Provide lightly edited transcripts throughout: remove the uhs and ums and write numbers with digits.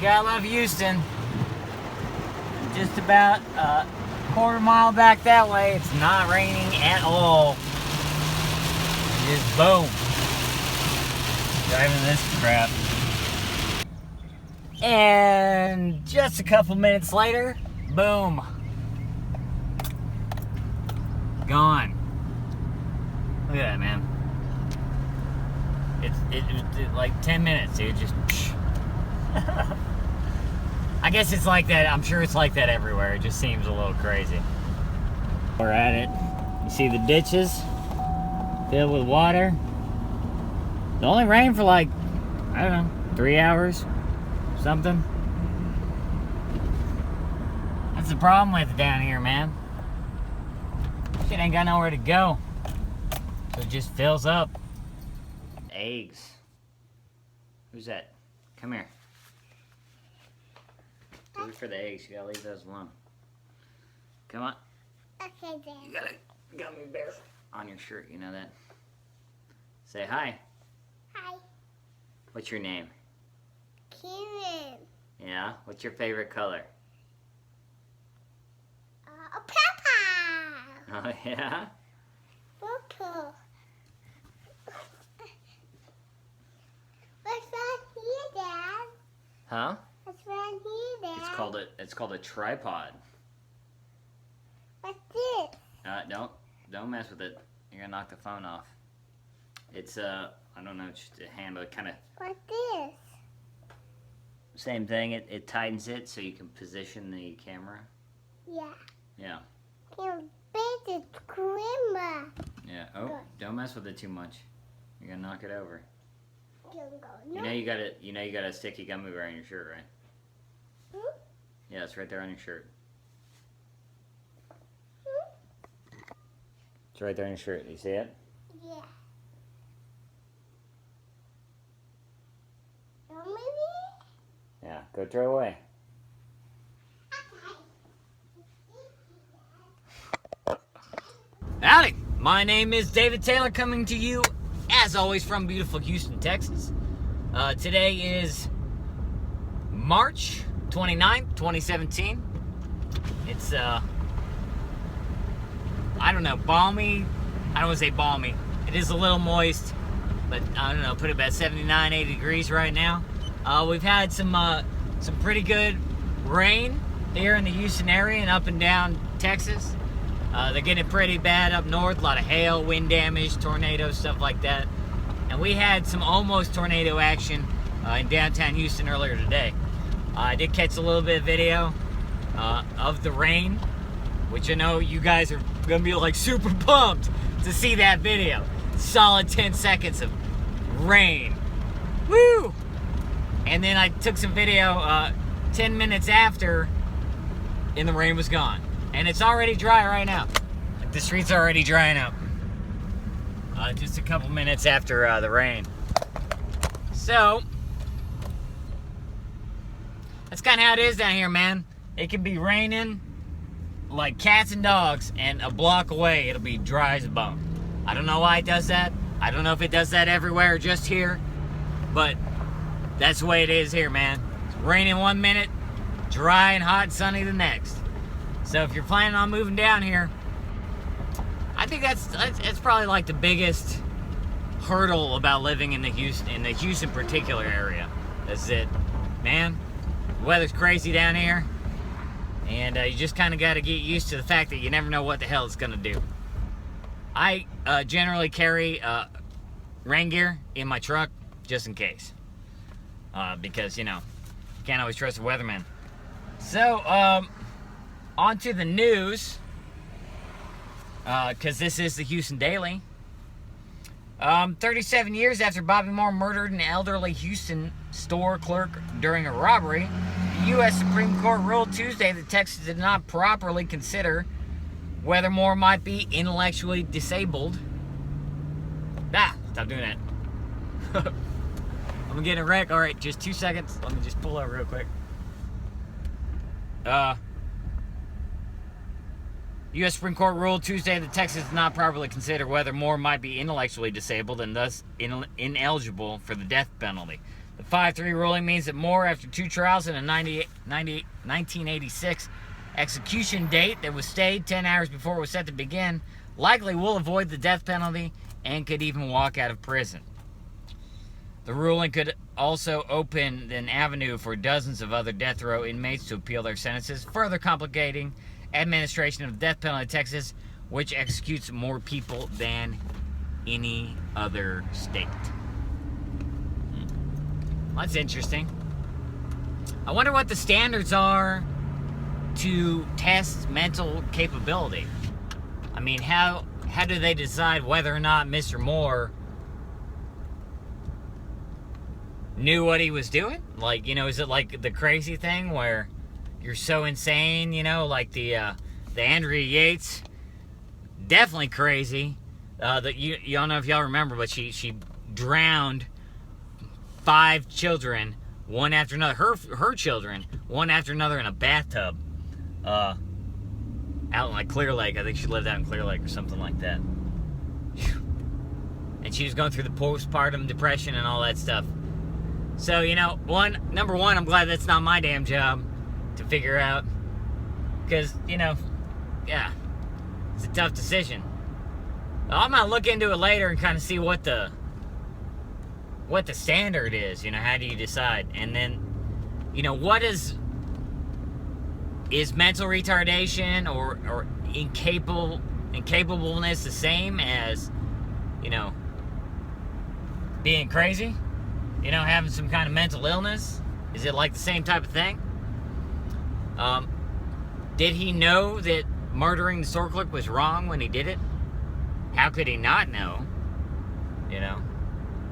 gotta love Houston. Just about a quarter mile back that way, it's not raining at all. Just boom. Driving this crap. And just a couple minutes later, boom. Gone. Look at that, man. It's like 10 minutes, dude. Just. I guess it's like that. I'm sure it's like that everywhere. It just seems a little crazy. We're at it. You see the ditches filled with water. It only rained for like, I don't know, 3 hours, something. That's the problem with it down here, man. Shit ain't got nowhere to go. So it just fills up. Eggs. Who's that? Come here. Do it for the eggs. You gotta leave those alone. Come on. Okay, then. You got a gummy bear on your shirt. You know that? Say hi. Hi. What's your name? Kieran. Yeah? What's your favorite color? Papa. Oh, yeah? Purple. What's right here, Dad? Huh? What's right here, Dad? It's called a tripod. What's this? Don't mess with it. You're gonna knock the phone off. It's I don't know, just a handle. It kind of. What's this? Same thing. It tightens it so you can position the camera. Yeah. Yeah. Can beat the screamer. Yeah. Oh, don't mess with it too much. You're gonna knock it over. No. You know you got a sticky gummy bear on your shirt, right? Hmm? Yeah, it's right there on your shirt. Hmm? It's right there on your shirt. You see it? Yeah. Maybe? Yeah. Go throw it away. Howdy! My name is David Taylor, coming to you, as always, from beautiful Houston, Texas. Today is March 29th, 2017. It's, I don't know, balmy. I don't want to say balmy. It is a little moist, but I don't know, put it about 79, 80 degrees right now. We've had some pretty good rain here in the Houston area and up and down Texas. They're getting pretty bad up north, a lot of hail, wind damage, tornadoes, stuff like that. And we had some almost tornado action in downtown Houston earlier today. I did catch a little bit of video of the rain, which I know you guys are going to be like super pumped to see that video. Solid 10 seconds of rain. Woo! And then I took some video 10 minutes after, and the rain was gone. And it's already dry right now. The streets are already drying up. Just a couple minutes after the rain. So, that's kind of how it is down here, man. It can be raining like cats and dogs, and a block away it'll be dry as a bone. I don't know why it does that. I don't know if it does that everywhere or just here. But that's the way it is here, man. It's raining 1 minute, dry and hot and sunny the next. So if you're planning on moving down here, I think that's probably like the biggest hurdle about living in the Houston particular area. That's it, man. The weather's crazy down here, and you just kind of got to get used to the fact that you never know what the hell it's gonna do. I generally carry rain gear in my truck just in case, because you know you can't always trust the weatherman. So on to the news, because this is the Houston Daily. 37 years after Bobby Moore murdered an elderly Houston store clerk during a robbery, the U.S. Supreme Court ruled Tuesday that Texas did not properly consider whether Moore might be intellectually disabled. Stop doing that. I'm getting a wreck. All right, just 2 seconds. Let me just pull over real quick. U.S. Supreme Court ruled Tuesday that Texas did not properly consider whether Moore might be intellectually disabled and thus ineligible for the death penalty. The 5-3 ruling means that Moore, after 2 trials and a 1986 execution date that was stayed 10 hours before it was set to begin, likely will avoid the death penalty and could even walk out of prison. The ruling could also open an avenue for dozens of other death row inmates to appeal their sentences, further complicating administration of the death penalty in Texas, which executes more people than any other state. Well, that's interesting. I wonder what the standards are to test mental capability. I mean, how do they decide whether or not Mr. Moore knew what he was doing? Like, you know, is it like the crazy thing where you're so insane, you know, like the Andrea Yates, definitely crazy. That you don't know if y'all remember, but she drowned 5 children, one after another. Her children, one after another, in a bathtub. Out in like Clear Lake. I think she lived out in Clear Lake or something like that. And she was going through the postpartum depression and all that stuff. So, you know, number one, I'm glad that's not my damn job to figure out. Because, you know, yeah, it's a tough decision. I'm gonna look into it later and kind of see what the standard is. You know, how do you decide? And then, you know, what is mental retardation or incapableness the same as, you know, being crazy? You know, having some kind of mental illness? Is it like the same type of thing? Did he know that murdering the store clerk was wrong when he did it? How could he not know? You know?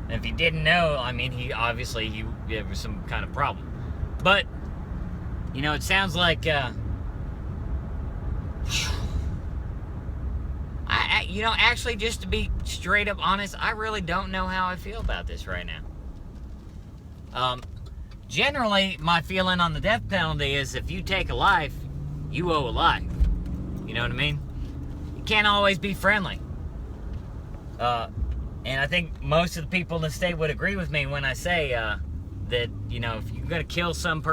And if he didn't know, I mean, there was some kind of problem. But, you know, it sounds like, you know, actually, just to be straight up honest, I really don't know how I feel about this right now. Generally, my feeling on the death penalty is if you take a life, you owe a life. You know what I mean? You can't always be friendly. And I think most of the people in the state would agree with me when I say that, you know, if you're going to kill some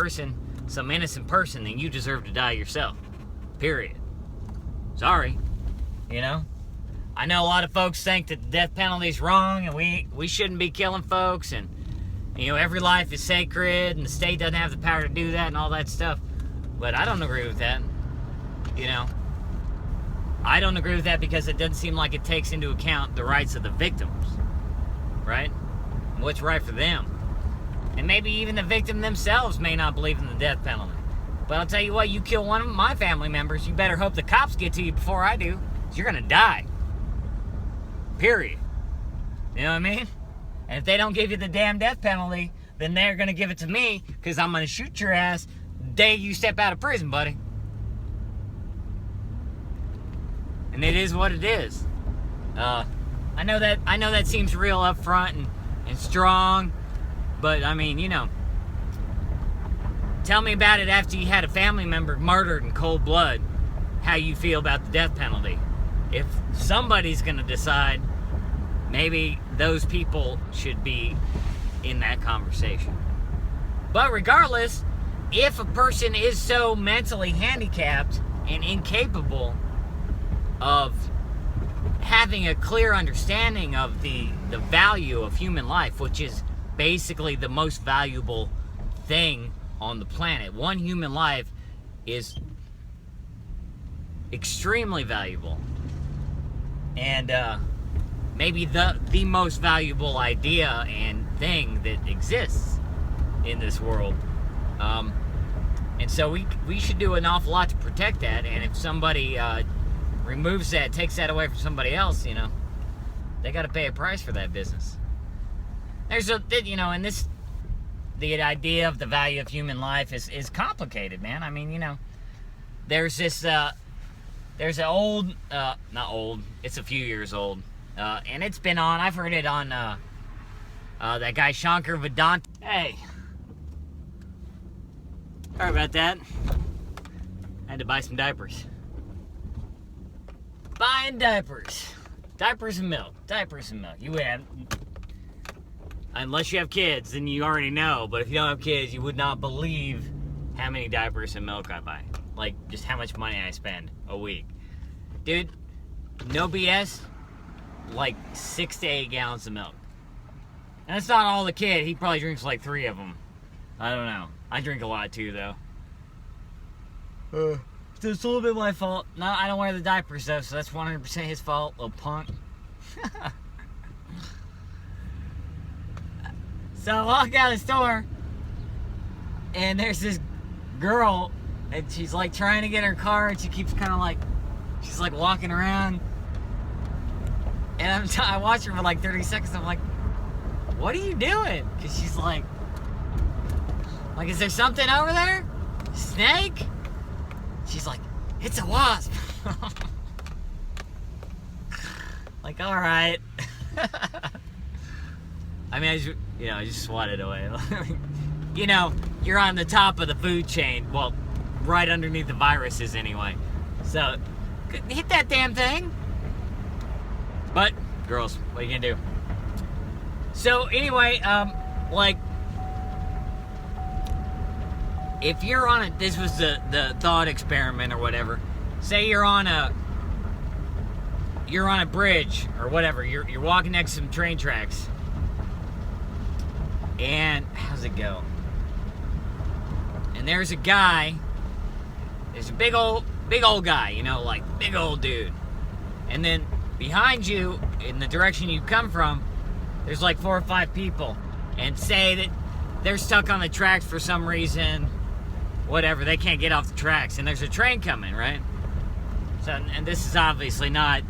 innocent person, then you deserve to die yourself. Period. Sorry. You know? I know a lot of folks think that the death penalty is wrong and we shouldn't be killing folks, and, you know, every life is sacred and the state doesn't have the power to do that and all that stuff. But I don't agree with that. You know? I don't agree with that because it doesn't seem like it takes into account the rights of the victims, right? And what's right for them. And maybe even the victim themselves may not believe in the death penalty. But I'll tell you what, you kill one of my family members, you better hope the cops get to you before I do, because you're going to die. Period. You know what I mean? And if they don't give you the damn death penalty, then they're going to give it to me, because I'm going to shoot your ass the day you step out of prison, buddy. And it is what it is. I know that seems real upfront and strong, but I mean, you know, tell me about it after you had a family member murdered in cold blood, how you feel about the death penalty. If somebody's gonna decide, maybe those people should be in that conversation. But regardless, if a person is so mentally handicapped and incapable of having a clear understanding of the value of human life, which is basically the most valuable thing on the planet. One human life is extremely valuable. And maybe the most valuable idea and thing that exists in this world. And so we should do an awful lot to protect that. And if somebody removes that, takes that away from somebody else, you know, they got to pay a price for that business. There's the idea of the value of human life is complicated, man. I mean, you know, there's an old, not old, it's a few years old, and it's been on, I've heard it on, that guy Shankar Vedanta. Hey, sorry about that. I had to buy some diapers. Buying diapers. Diapers and milk. You unless you have kids, then you already know. But if you don't have kids, you would not believe how many diapers and milk I buy. Like, just how much money I spend a week. Dude, no BS, like 6 to 8 gallons of milk. And that's not all the kid. He probably drinks like 3 of them. I don't know. I drink a lot too, though. So it's a little bit my fault. No, I don't wear the diapers though, so that's 100% his fault, little punk. So I walk out of the store, and there's this girl, and she's like trying to get in her car, and she keeps kind of like, she's like walking around, and I watch her for like 30 seconds. I'm like, what are you doing? Because she's like, is there something over there? Snake? She's like, it's a wasp. Like, all right. I mean, I just swatted away. You're on the top of the food chain. Well, right underneath the viruses anyway. So, hit that damn thing. But, girls, what are you gonna do? So, anyway, if you're on this was the thought experiment or whatever. Say you're on a bridge or whatever. You're walking next to some train tracks. And how's it go? And there's a guy. There's a big old guy, like big old dude. And then behind you, in the direction you come from, there's like 4 or 5 people. And say that they're stuck on the tracks for some reason. Whatever, they can't get off the tracks. And there's a train coming, right? So, and this is obviously not...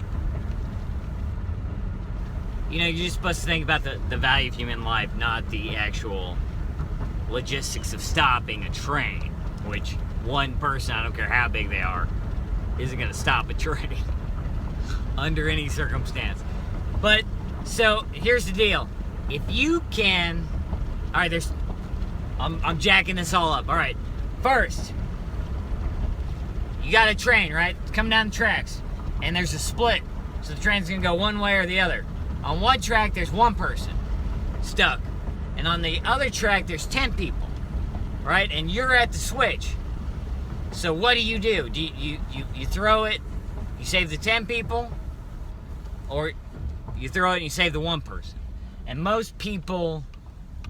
you're just supposed to think about the value of human life, not the actual logistics of stopping a train, which one person, I don't care how big they are, isn't going to stop a train under any circumstance. But, so, here's the deal. If you can... Alright, I'm jacking this all up. Alright, first, you got a train, right? It's coming down the tracks. And there's a split, so the train's going to go one way or the other. On one track, there's one person stuck. And on the other track, there's 10 people. Right? And you're at the switch. So what do? You throw it, you save the 10 people, or you throw it and you save the one person. And most people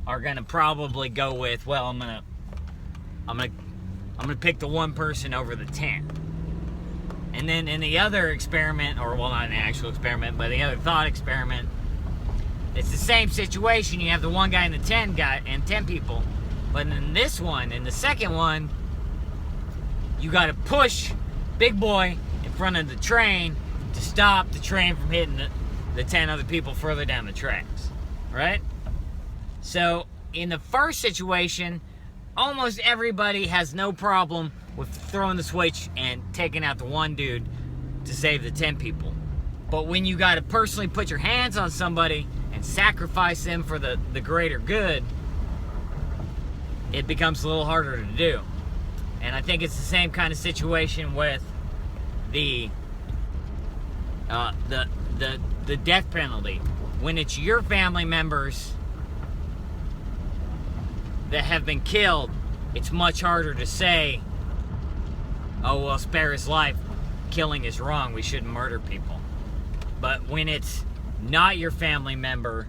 are gonna probably go with, well, I'm gonna pick the one person over the 10. And then in the other experiment, or well, not an actual experiment, but the other thought experiment, it's the same situation. You have the one guy and the 10 guy and 10 people. But in this one, in the second one, you got to push Big Boy in front of the train to stop the train from hitting the 10 other people further down the tracks. Right? So, in the first situation, almost everybody has no problem with throwing the switch and taking out the one dude to save the 10 people. But when you got to personally put your hands on somebody and sacrifice them for the greater good, it becomes a little harder to do. And I think it's the same kind of situation with the death penalty. When it's your family members that have been killed, it's much harder to say, oh, well, spare his life. Killing is wrong. We shouldn't murder people. But when it's not your family member,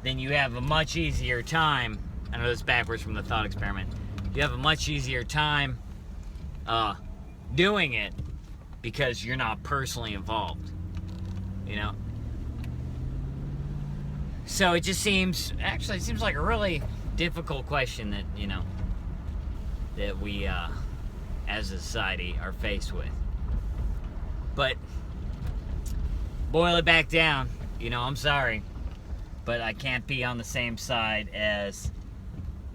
then you have a much easier time. I know this is backwards from the thought experiment. You have a much easier time doing it because you're not personally involved. So it just seems like a really difficult question that, that we, as a society, are faced with. But, boil it back down, I'm sorry, but I can't be on the same side as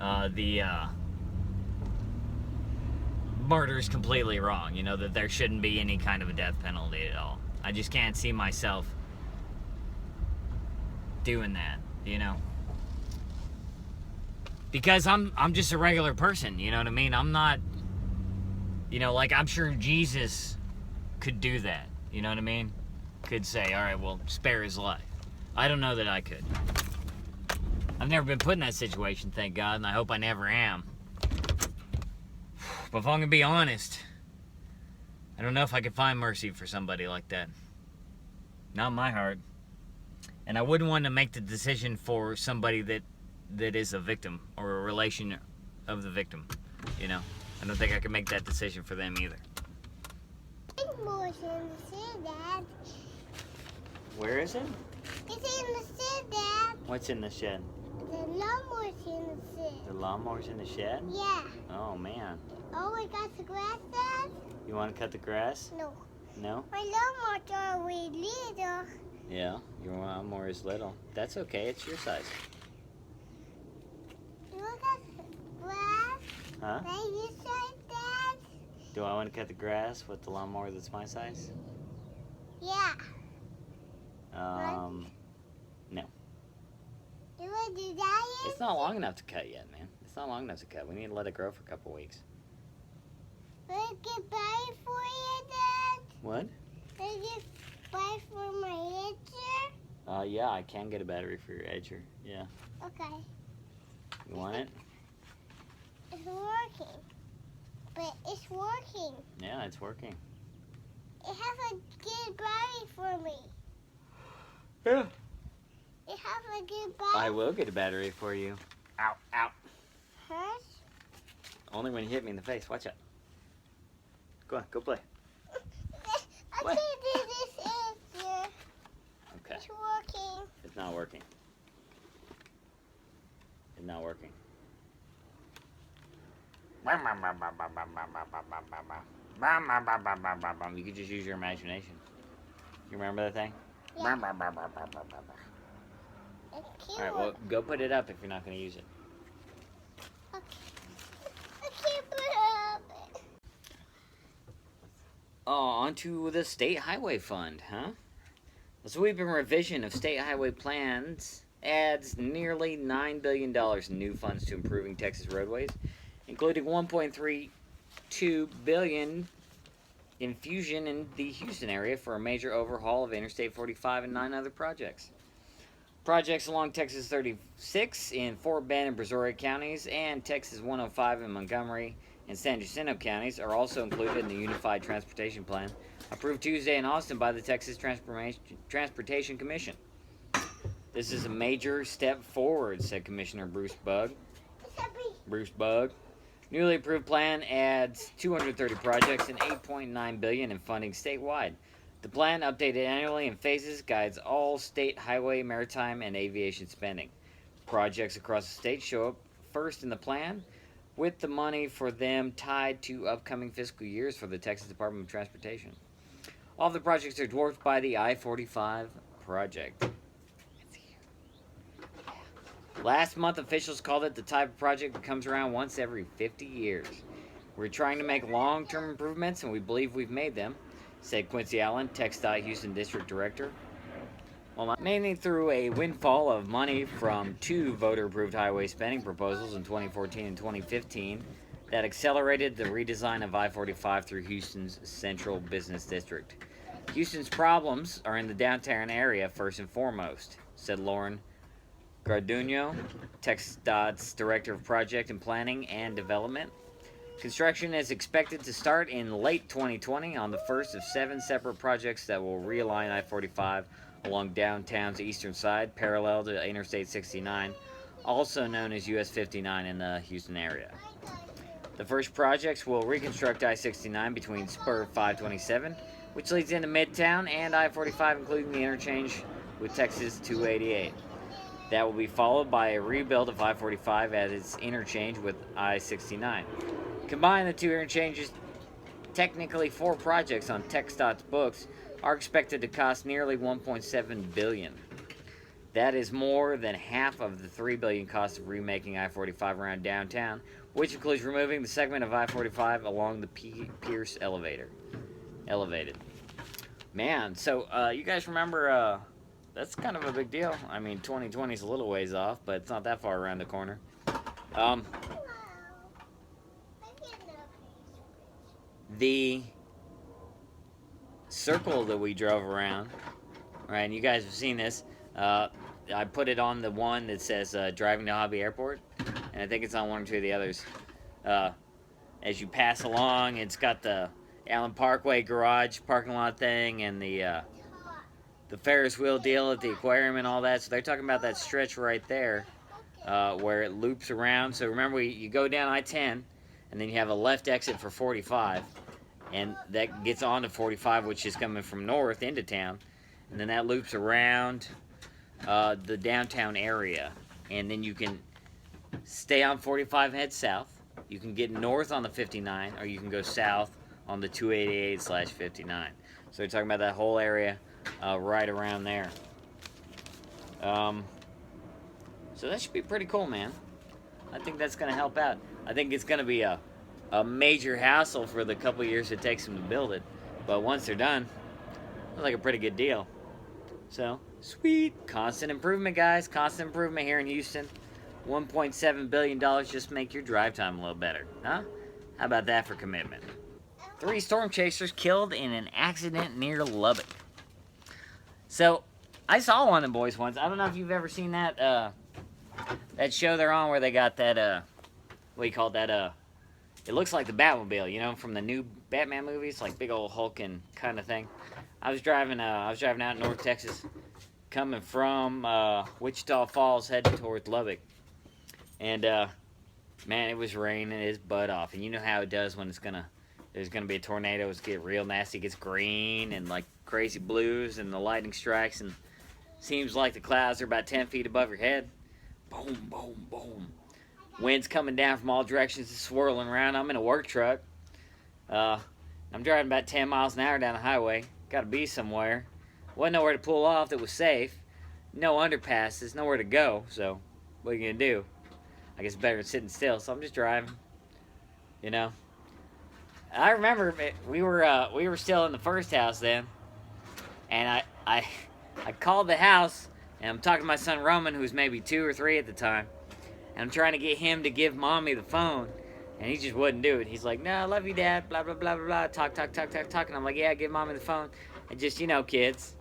the murder is completely wrong, that there shouldn't be any kind of a death penalty at all. I just can't see myself doing that, because I'm just a regular person, you know what I mean? I'm not, I'm sure Jesus could do that, you know what I mean? Could say, all right, well, spare his life. I don't know that I could. I've never been put in that situation, thank God, and I hope I never am. But if I'm gonna be honest, I don't know if I could find mercy for somebody like that. Not in my heart. And I wouldn't want to make the decision for somebody that is a victim or a relation of the victim. You know, I don't think I can make that decision for them either. Lawnmower's in the shed, Dad. Where is it? It's in the shed, Dad. What's in the shed? The lawnmower's in the shed. The lawnmower's in the shed? Yeah. Oh, man. Oh, we got the grass, Dad? You want to cut the grass? No. No? My lawnmower's already little. Yeah, your lawnmower is little. That's okay, it's your size. Look at the grass. Huh? Are you size, Dad? Do I want to cut the grass with the lawnmower that's my size? Yeah. No. You want to do that yet? It's not long enough to cut yet, man. It's not long enough to cut. We need to let it grow for a couple weeks. Will I get battery for you, Dad? What? Will I get battery for my edger? Yeah, I can get a battery for your edger. Yeah. Okay. You want it? It's working. But it's working. Yeah, it's working. It has a good battery for me. Yeah. It has a good battery. I will get a battery for you. Ow, ow. Hurt? Only when you hit me in the face. Watch out. Go on, go play. I What? can't do this edger. Okay. It's working. It's not working. It's not working. You could just use your imagination. You remember that thing? Yeah. It's cute. Alright, well, go put it up if you're not going to use it. Okay. I can't put it up. Oh, onto the State Highway Fund, huh? A sweeping revision of state highway plans adds nearly $9 billion in new funds to improving Texas roadways, including $1.32 billion infusion in the Houston area for a major overhaul of Interstate 45 and 9 other projects. Projects along Texas 36 in Fort Bend and Brazoria counties and Texas 105 in Montgomery and San Jacinto counties are also included in the Unified Transportation Plan, approved Tuesday in Austin by the Texas Transportation Commission. This is a major step forward, said Commissioner Bruce Bugg. Newly approved plan adds 230 projects and $8.9 billion in funding statewide. The plan, updated annually in phases, guides all state highway, maritime, and aviation spending. Projects across the state show up first in the plan, with the money for them tied to upcoming fiscal years for the Texas Department of Transportation. All the projects are dwarfed by the I-45 project. Last month, officials called it the type of project that comes around once every 50 years. We're trying to make long-term improvements, and we believe we've made them, said Quincy Allen, TxDOT Houston District Director. Well, mainly through a windfall of money from 2 voter-approved highway spending proposals in 2014 and 2015 that accelerated the redesign of I-45 through Houston's Central Business District. Houston's problems are in the downtown area first and foremost, said Lauren Garduno, TxDOT's Director of Project and Planning and Development. Construction is expected to start in late 2020 on the first of 7 separate projects that will realign I-45 along downtown's eastern side, parallel to Interstate 69, also known as US 59 in the Houston area. The first projects will reconstruct I-69 between Spur 527, which leads into Midtown, and I-45, including the interchange with Texas 288. That will be followed by a rebuild of I-45 at its interchange with I-69. Combined, the 2 interchanges, technically 4 projects on TxDOT's books, are expected to cost nearly $1.7 billion. That is more than half of the $3 billion cost of remaking I-45 around downtown, which includes removing the segment of I-45 along the Pierce elevated. Man, so you guys remember, that's kind of a big deal. I mean, 2020 is a little ways off, but it's not that far around the corner. The circle that we drove around, right, and you guys have seen this, I put it on the one that says driving to Hobby Airport, and I think it's on one or two of the others. Uh, as you pass along, it's got the Allen Parkway garage parking lot thing and the Ferris wheel deal at the aquarium and all that. So they're talking about that stretch right there where it loops around. So remember, you go down I-10, and then you have a left exit for 45, and that gets onto 45, which is coming from north into town, and then that loops around the downtown area, and then you can stay on 45 and head south. You can get north on the 59, or you can go south on the 288/59. So we're talking about that whole area right around there. So that should be pretty cool, man. I think that's going to help out. I think it's going to be a major hassle for the couple years it takes them to build it. But once they're done, it's like a pretty good deal. So, sweet. Constant improvement, guys. Constant improvement here in Houston. $1.7 billion just make your drive time a little better. Huh? How about that for commitment? 3 storm chasers killed in an accident near Lubbock. So, I saw one of them boys once. I don't know if you've ever seen that that show they're on where they got that, what do you call that, it looks like the Batmobile, you know, from the new Batman movies, like big old hulking kind of thing. I was driving out in North Texas, coming from Wichita Falls, heading towards Lubbock. And, man, it was raining its butt off. And you know how it does when there's gonna be a tornado. It's get real nasty. It gets green and like crazy blues, and the lightning strikes, and seems like the clouds are about 10 feet above your head. Boom, boom, boom. Wind's coming down from all directions, it's swirling around. I'm in a work truck. I'm driving about 10 miles an hour down the highway. Gotta be somewhere. Wasn't nowhere to pull off that was safe. No underpasses, nowhere to go. So, what are you gonna do? I guess it's better than sitting still. So I'm just driving. You know. I remember we were still in the first house then, and I called the house, and I'm talking to my son Roman, who was maybe 2 or 3 at the time, and I'm trying to get him to give mommy the phone, and he just wouldn't do it. He's like, "No, I love you, Dad." Blah blah blah blah blah. Talk, and I'm like, "Yeah, give mommy the phone." And just, you know, kids.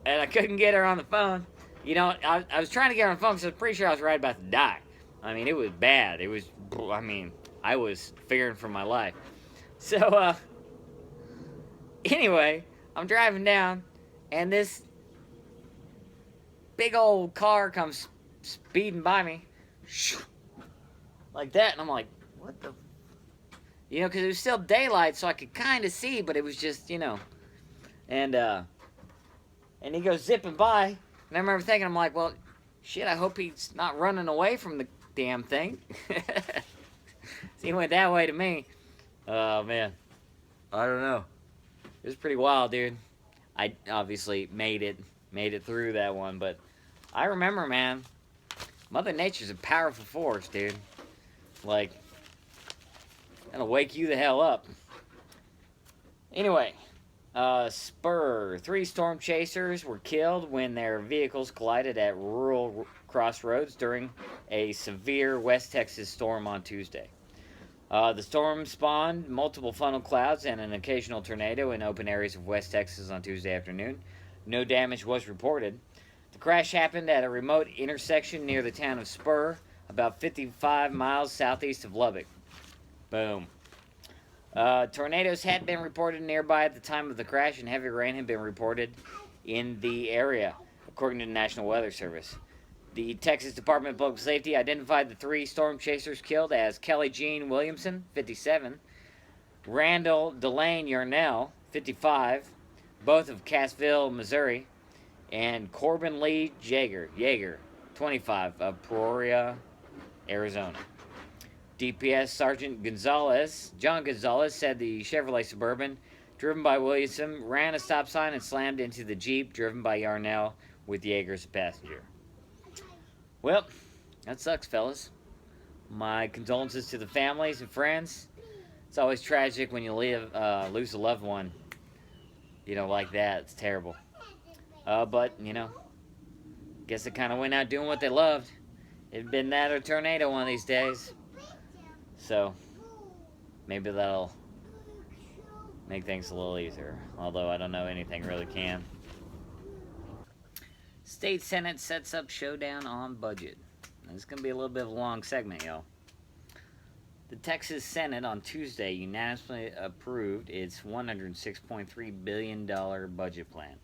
And I couldn't get her on the phone. You know, I was trying to get her on the phone because I was pretty sure I was right about to die. I mean, it was bad. It was, I mean, I was fearing for my life. So, anyway, I'm driving down, and this big old car comes speeding by me. Like that, and I'm like, what the? You know, because it was still daylight, so I could kind of see, but it was just, you know. And he goes zipping by, and I remember thinking, I'm like, well, shit, I hope he's not running away from the damn thing. So he went that way to me. Oh, man. I don't know. It was pretty wild, dude. I obviously made it through that one, but I remember, man, Mother Nature's a powerful force, dude. Like, that'll wake you the hell up. Anyway, Spur. 3 storm chasers were killed when their vehicles collided at rural crossroads during a severe West Texas storm on Tuesday. The storm spawned multiple funnel clouds and an occasional tornado in open areas of West Texas on Tuesday afternoon. No damage was reported. The crash happened at a remote intersection near the town of Spur, about 55 miles southeast of Lubbock. Boom. Tornadoes had been reported nearby at the time of the crash, and heavy rain had been reported in the area, according to the National Weather Service. The Texas Department of Public Safety identified the 3 storm chasers killed as Kelly Jean Williamson, 57, Randall Delane Yarnell, 55, both of Cassville, Missouri, and Corbin Lee Yeager, 25, of Peoria, Arizona. DPS Sergeant John Gonzalez, said the Chevrolet Suburban, driven by Williamson, ran a stop sign and slammed into the Jeep driven by Yarnell with Yeager as a passenger. Well, that sucks, fellas. My condolences to the families and friends. It's always tragic when you lose a loved one, you know, like that. It's terrible. But, you know, guess they kind of went out doing what they loved. It'd been that or a tornado one of these days. So, maybe that'll make things a little easier. Although I don't know anything really can. State Senate sets up showdown on budget. This is going to be a little bit of a long segment, y'all. The Texas Senate on Tuesday unanimously approved its $106.3 billion budget plan.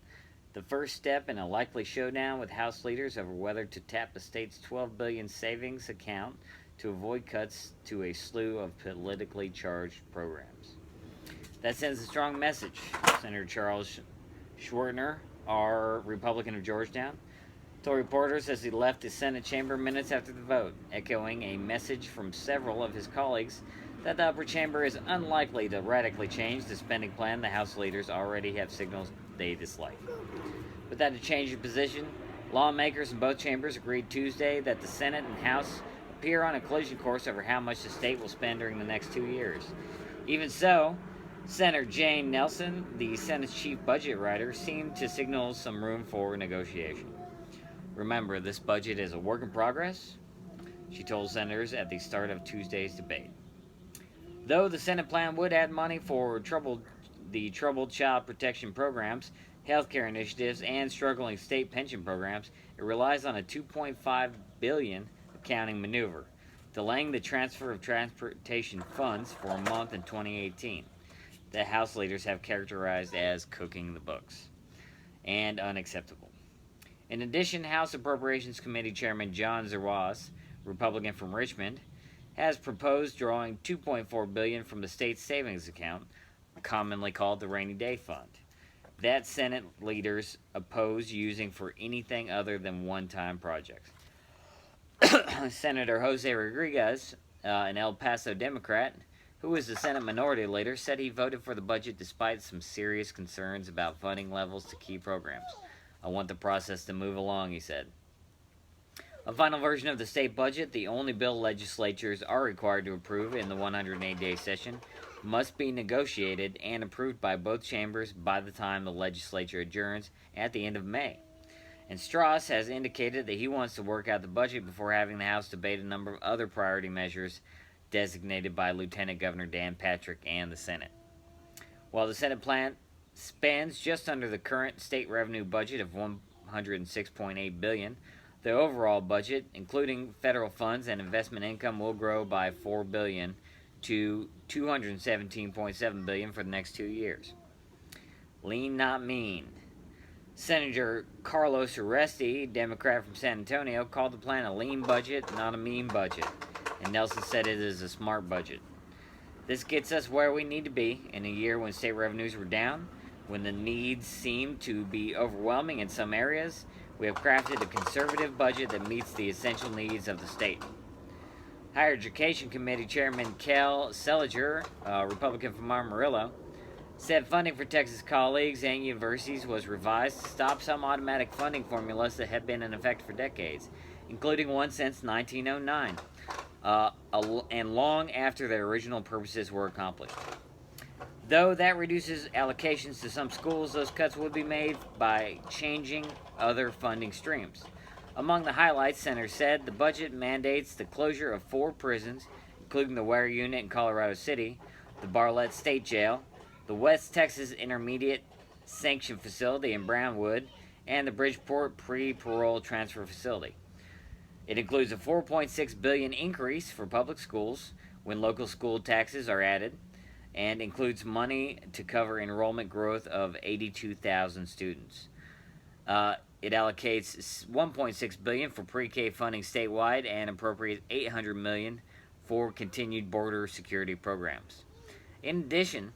The first step in a likely showdown with House leaders over whether to tap the state's $12 billion savings account to avoid cuts to a slew of politically charged programs. That sends a strong message, Senator Charles Schwertner, our Republican of Georgetown, told reporters as he left the Senate chamber minutes after the vote, echoing a message from several of his colleagues that the upper chamber is unlikely to radically change the spending plan the House leaders already have signaled they dislike. Without a change of position, lawmakers in both chambers agreed Tuesday that the Senate and House appear on a collision course over how much the state will spend during the next 2 years. Even so, Senator Jane Nelson, the Senate's chief budget writer, seemed to signal some room for negotiation. Remember, this budget is a work in progress, she told senators at the start of Tuesday's debate. Though the Senate plan would add money for the troubled child protection programs, healthcare initiatives, and struggling state pension programs, it relies on a $2.5 billion accounting maneuver, delaying the transfer of transportation funds for a month in 2018. The House leaders have characterized as cooking the books and unacceptable. In addition, House Appropriations Committee Chairman John Zerwas, Republican from Richmond, has proposed drawing $2.4 billion from the state's savings account, commonly called the Rainy Day Fund, that Senate leaders oppose using for anything other than one-time projects. Senator Jose Rodriguez, an El Paso Democrat, who is the Senate Minority Leader, said he voted for the budget despite some serious concerns about funding levels to key programs. I want the process to move along, he said. A final version of the state budget, the only bill legislatures are required to approve in the 108-day session, must be negotiated and approved by both chambers by the time the legislature adjourns at the end of May. And Strauss has indicated that he wants to work out the budget before having the House debate a number of other priority measures designated by Lieutenant Governor Dan Patrick and the Senate. While the Senate plan spends just under the current state revenue budget of $106.8 billion, the overall budget, including federal funds and investment income, will grow by $4 billion to $217.7 billion for the next 2 years. Lean, not mean. Senator Carlos Uresti, Democrat from San Antonio, called the plan a lean budget, not a mean budget, and Nelson said it is a smart budget. This gets us where we need to be in a year when state revenues were down, when the needs seem to be overwhelming in some areas. We have crafted a conservative budget that meets the essential needs of the state. Higher Education Committee Chairman Kel Seliger, Republican from Amarillo, said funding for Texas colleges and universities was revised to stop some automatic funding formulas that had been in effect for decades, including one since 1909, and long after their original purposes were accomplished. Though that reduces allocations to some schools, those cuts would be made by changing other funding streams. Among the highlights, Senator said the budget mandates the closure of 4 prisons, including the Ware Unit in Colorado City, the Bartlett State Jail, the West Texas Intermediate Sanction Facility in Brownwood, and the Bridgeport Pre-Parole Transfer Facility. It includes a $4.6 billion increase for public schools when local school taxes are added, and includes money to cover enrollment growth of 82,000 students. It allocates $1.6 billion for pre-K funding statewide and appropriates $800 million for continued border security programs. In addition,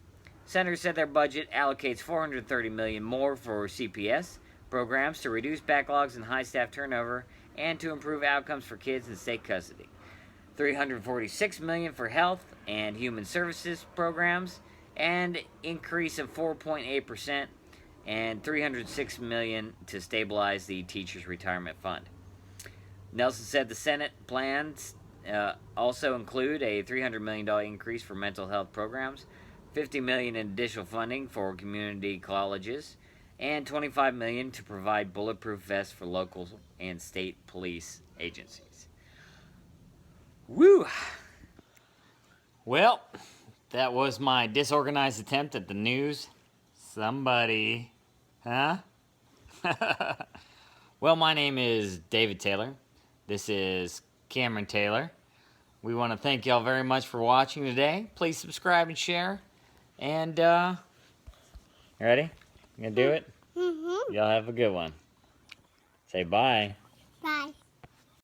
senators said their budget allocates $430 million more for CPS programs to reduce backlogs and high staff turnover and to improve outcomes for kids in state custody. $346 million for health and human services programs, and increase of 4.8%, and $306 million to stabilize the teachers' retirement fund. Nelson said the Senate plans also include a $300 million increase for mental health programs, $50 million in additional funding for community colleges, and $25 million to provide bulletproof vests for local and state police agencies. Woo! Well, that was my disorganized attempt at the news. Somebody, huh? Well, my name is David Taylor. This is Cameron Taylor. We want to thank y'all very much for watching today. Please subscribe and share. And, ready? You gonna do it? Mm-hmm. Y'all have a good one. Say bye. Bye.